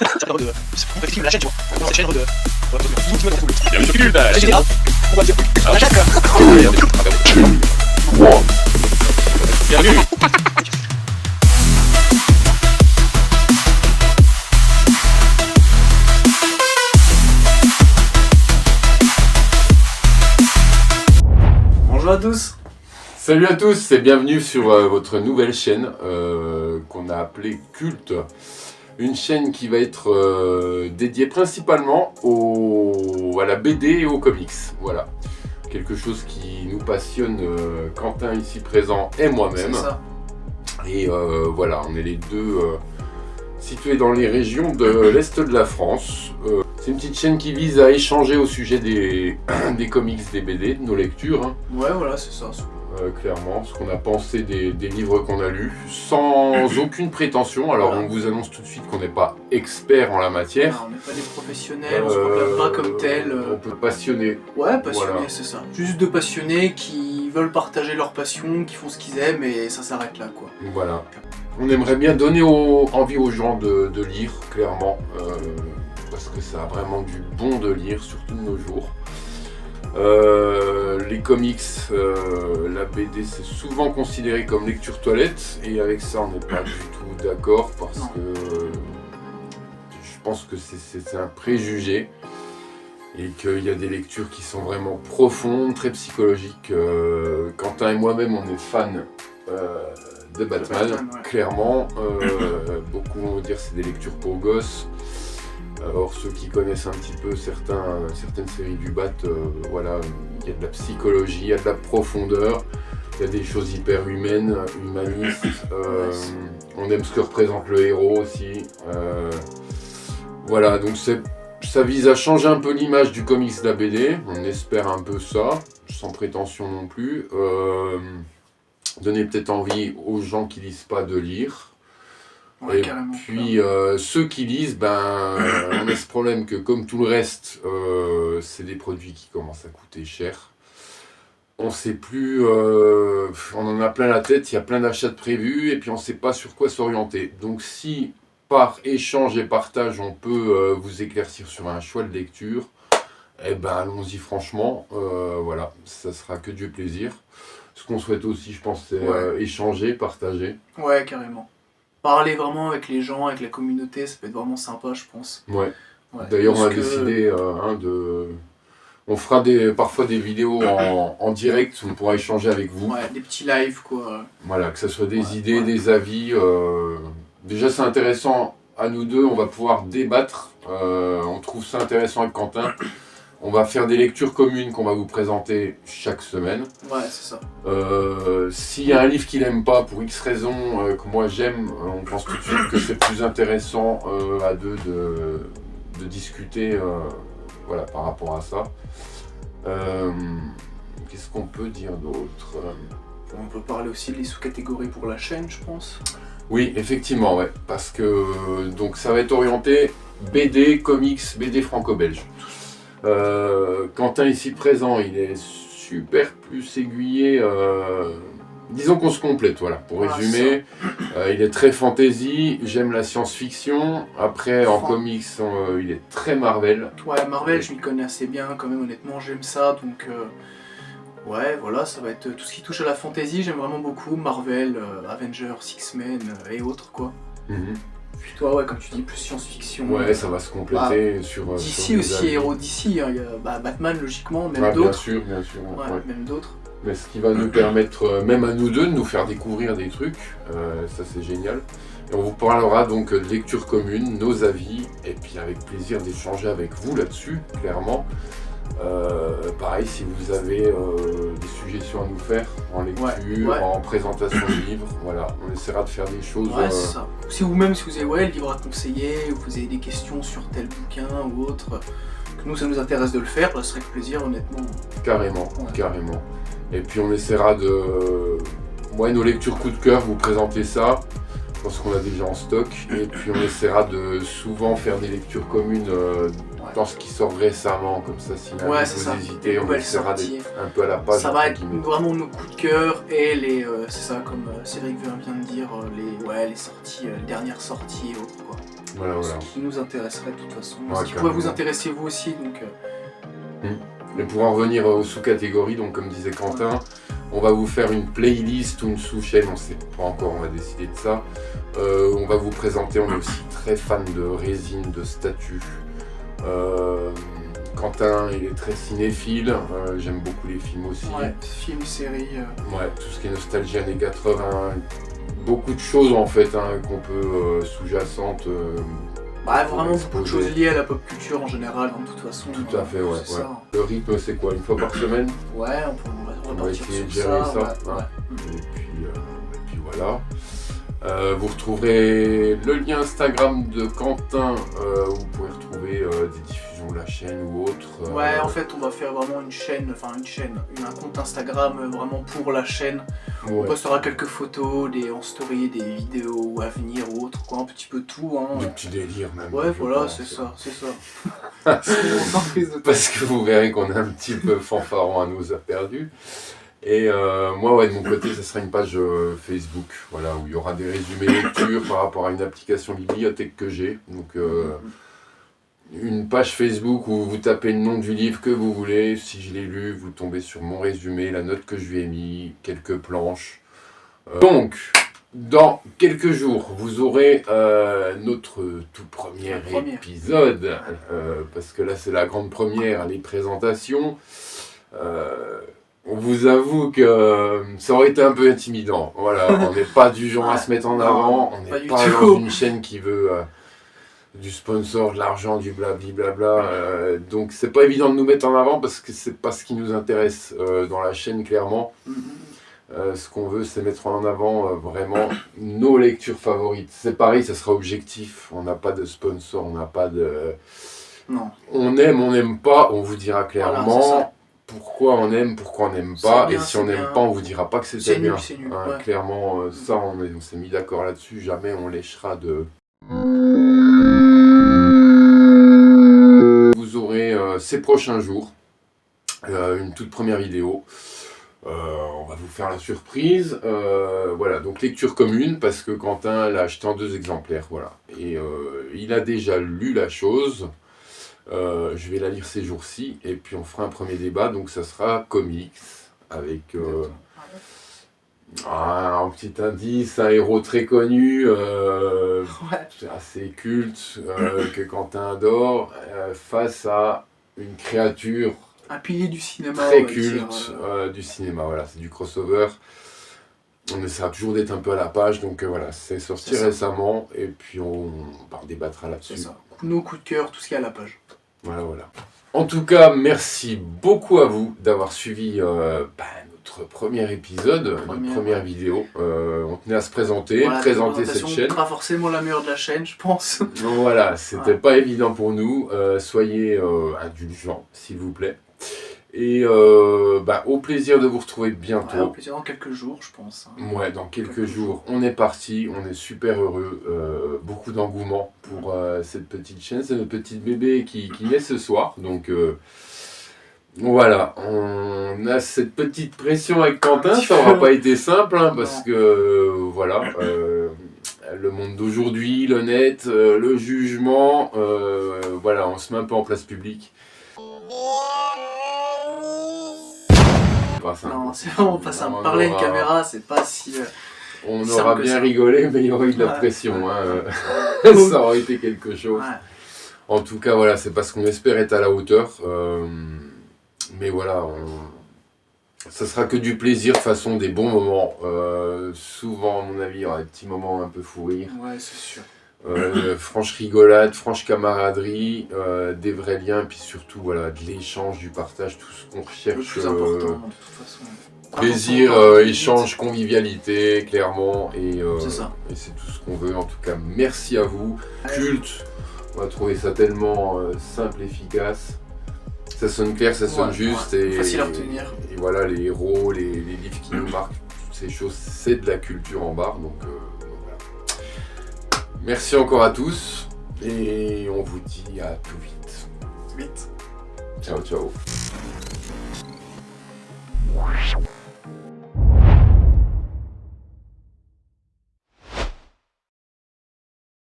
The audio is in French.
la chaîne, tu vois. Cette chaîne de. Bienvenue sur Cult. La générale, on va dire. La chaîne, quoi. Bienvenue. Bonjour à tous. Salut à tous et bienvenue sur votre nouvelle chaîne qu'on a appelée Cult. Une chaîne qui va être dédiée principalement à la BD et aux comics. Voilà. Quelque chose qui nous passionne, Quentin ici présent et moi-même. C'est ça. Et voilà, on est les deux situés dans les régions de l'Est de la France. C'est une petite chaîne qui vise à échanger au sujet des comics, des BD, de nos lectures. Hein. Ouais, voilà, c'est ça. Clairement, ce qu'on a pensé des livres qu'on a lus, sans aucune prétention. Alors Voilà. on vous annonce tout de suite qu'on n'est pas expert en la matière. Voilà, on n'est pas des professionnels, on se regarde pas comme tel. On peut passionner. Ouais, passionnés, Voilà. c'est ça. Juste deux passionnés qui veulent partager leur passion, qui font ce qu'ils aiment et ça s'arrête là, quoi. Voilà. On aimerait bien donner envie aux gens de lire, clairement, parce que ça a vraiment du bon de lire, surtout de nos jours. Les comics, la BD, c'est souvent considéré comme lecture toilette, et avec ça, on n'est pas du tout d'accord, parce Non. que je pense que c'est un préjugé, et qu'il y a des lectures qui sont vraiment profondes, très psychologiques. Quentin et moi-même, on est fans de Batman, ouais. clairement. Beaucoup vont dire que c'est des lectures pour gosses. Or, ceux qui connaissent un petit peu certaines séries du Bat, voilà, il y a de la psychologie, il y a de la profondeur, il y a des choses hyper humaines, humanistes. On aime ce que représente le héros aussi. Voilà, donc ça vise à changer un peu l'image du comics de la BD. On espère un peu ça, sans prétention non plus. Donner peut-être envie aux gens qui lisent pas de lire. Ouais, Et carrément. puis ceux qui lisent, on a ce problème que comme tout le reste, c'est des produits qui commencent à coûter cher. On sait plus, on en a plein la tête, il y a plein d'achats de prévus et puis on ne sait pas sur quoi s'orienter. Donc si par échange et partage on peut vous éclaircir sur un choix de lecture, eh ben allons-y franchement, voilà, ça sera que du plaisir. Ce qu'on souhaite aussi, je pense, c'est échanger, partager. Ouais, carrément. Parler vraiment avec les gens, avec la communauté, ça peut être vraiment sympa, je pense. Ouais. Ouais. D'ailleurs, on a Parce que- décidé on fera parfois des vidéos en direct où on pourra échanger avec vous. Ouais, des petits lives, quoi. Voilà, que ce soit des Ouais, idées, ouais. des avis. Déjà, c'est intéressant à nous deux, on va pouvoir débattre. On trouve ça intéressant avec Quentin. On va faire des lectures communes qu'on va vous présenter chaque semaine. Ouais, c'est ça. S'il y a un livre qu'il n'aime pas, pour X raisons que moi j'aime, on pense tout de suite que c'est plus intéressant à deux de discuter voilà, par rapport à ça. Qu'est-ce qu'on peut dire d'autre On peut parler aussi des sous-catégories pour la chaîne, je pense. Oui, effectivement, ouais, parce que donc ça va être orienté BD, comics, BD franco-belge. Quentin ici présent, il est super plus aiguillé. Disons qu'on se complète, voilà, pour résumer. Il est très fantasy, j'aime la science-fiction. Après, en comics, il est très Marvel. Ouais, Marvel, je m'y connais assez bien quand même, honnêtement, j'aime ça, donc... Ouais, voilà, ça va être tout ce qui touche à la fantasy, j'aime vraiment beaucoup. Marvel, Avengers, X-Men et autres, quoi. Mhm. Puis toi, ouais, comme tu dis, plus science-fiction. Ouais, ça va se compléter sur DC les aussi, avis. héros DC, hein, il y a Batman, logiquement, même Ah, bien d'autres. sûr, bien sûr. Ouais, Ouais. même d'autres. Mais ce qui va nous permettre, même à nous deux, de nous faire découvrir des trucs, ça c'est génial. Et on vous parlera donc de lecture commune, nos avis, et puis avec plaisir d'échanger avec vous là-dessus, clairement. Pareil, si vous avez des suggestions à nous faire en lecture, ouais. en présentation de livres, voilà, on essaiera de faire des choses. Ouais, c'est ça. Si vous-même, si vous avez le livre à conseiller, ou vous avez des questions sur tel bouquin ou autre, que nous, ça nous intéresse de le faire, bah, ce serait avec plaisir, honnêtement. Carrément, Ouais. carrément. Et puis on essaiera de, nos lectures coup de cœur, vous présenter ça. Parce qu'on a déjà en stock, et puis on essaiera de souvent faire des lectures communes dans ce qui sort récemment, comme ça si Ouais, vous c'est ça. hésitez, Les on nouvelles essaiera sorties. d'être un peu à la page. Ça va entre être guillemets. vraiment nos coups de cœur et les, c'est ça, comme Cédric vient de dire, les sorties, les dernières sorties et autres, quoi. Voilà. Ce qui nous intéresserait de toute façon. Ouais, Ce qui pourrait vous carrément. intéresser vous aussi. Donc, Et pour en revenir aux sous-catégories, donc comme disait Quentin, on va vous faire une playlist ou une sous-chaîne, on ne sait pas encore, on va décider de ça. On va vous présenter, on est aussi très fan de résine, de statues. Quentin, il est très cinéphile, j'aime beaucoup les films aussi. ouais, film, série. Ouais, tout ce qui est nostalgie années 80, beaucoup de choses en fait qu'on peut sous-jacentes. Vraiment beaucoup de exposer. choses liées à la pop culture en général, de toute façon. Tout à fait, ouais. C'est ça. Le rythme, c'est quoi, une fois par semaine? Ouais, on va partir essayer de sur gérer ça. ça. Ouais. Et puis voilà. Vous retrouverez le lien Instagram de Quentin où vous pouvez retrouver des diffusions de la chaîne ou autres. Ouais, en fait, on va faire vraiment un compte Instagram vraiment pour la chaîne. On Ouais. postera quelques photos, en story, des vidéos à venir ou autre, quoi, un petit peu tout. Hein. Des petits délires même. Ouais, je voilà, pense. c'est ça. Sans prise de tête. Parce que vous verrez qu'on est un petit peu fanfaron à nos heures perdues. Et moi, ouais, de mon côté, ce sera une page Facebook, voilà, où il y aura des résumés lecture par rapport à une application bibliothèque que j'ai. Donc, une page Facebook où vous tapez le nom du livre que vous voulez. Si je l'ai lu, vous tombez sur mon résumé, la note que je lui ai mis, quelques planches. Donc, dans quelques jours, vous aurez notre tout premier épisode. Parce que là, c'est la grande première, les présentations. On vous avoue que ça aurait été un peu intimidant. Voilà, on n'est pas du genre à se mettre en avant. On n'est pas dans une chaîne qui veut du sponsor, de l'argent, du blabla. Donc c'est pas évident de nous mettre en avant parce que c'est pas ce qui nous intéresse dans la chaîne clairement. Ce qu'on veut, c'est mettre en avant vraiment nos lectures favorites. C'est pareil, ça sera objectif. On n'a pas de sponsor, on n'a pas de. Non. On aime, on n'aime pas. On vous dira clairement. Voilà, pourquoi on aime, pourquoi on n'aime pas, bien, et si on n'aime pas, on vous dira pas que c'était bien. C'est nul, Hein, ouais. clairement, ça, on s'est mis d'accord là-dessus, jamais on léchera de... Vous aurez ces prochains jours une toute première vidéo. On va vous faire la surprise. Voilà, donc lecture commune, parce que Quentin l'a acheté en 2 exemplaires, voilà. Et il a déjà lu la chose. Je vais la lire ces jours-ci et puis on fera un premier débat, donc ça sera comics avec un petit indice, un héros très connu, c'est assez culte, que Quentin adore, face à une créature un pilier du cinéma très culte du cinéma, voilà, c'est du crossover. On essaiera toujours d'être un peu à la page, donc voilà, c'est sorti récemment et puis on débattra là-dessus. C'est ça. Nos coups de cœur, tout ce qu'il y a à la page. Voilà. En tout cas, merci beaucoup à vous d'avoir suivi notre premier épisode, notre première vidéo. On tenait à se présenter, présenter cette chaîne. Pas forcément la meilleure de la chaîne, je pense. Voilà, c'était pas évident pour nous. Soyez indulgents, s'il vous plaît. Et au plaisir de vous retrouver bientôt. Ouais, au plaisir dans quelques jours, je pense. Ouais, dans quelques jours, on est parti, on est super heureux, beaucoup d'engouement pour cette petite chaîne, c'est notre petite bébé qui naît ce soir, donc voilà, on a cette petite pression avec Quentin, ça n'aura pas été simple, parce que voilà, le monde d'aujourd'hui, le net, le jugement, voilà, on se met un peu en place publique. Non, c'est vraiment pas simple. Parler à une caméra, c'est pas si. On aura bien rigolé, mais il y aurait eu de la pression. Ça aurait été quelque chose. Ouais. En tout cas, voilà, c'est parce qu'on espère être à la hauteur. Mais voilà, ça sera que du plaisir, de façon des bons moments. Souvent, à mon avis, il y aura des petits moments un peu fou rire. Ouais, c'est sûr. Franche rigolade, franche camaraderie, des vrais liens, puis surtout voilà, de l'échange, du partage, tout ce qu'on recherche. Le plus important, de toute façon. Plaisir, échange, convivialité, clairement, et c'est tout ce qu'on veut. En tout cas, merci à vous. Culte, on a trouvé ça tellement simple, efficace. Ça sonne clair, ça sonne juste, et facile à retenir. Et voilà, les héros, les livres qui nous marquent, toutes ces choses, c'est de la culture en barre, donc voilà. Merci encore à tous et on vous dit à tout vite. Vite. Ciao, ciao.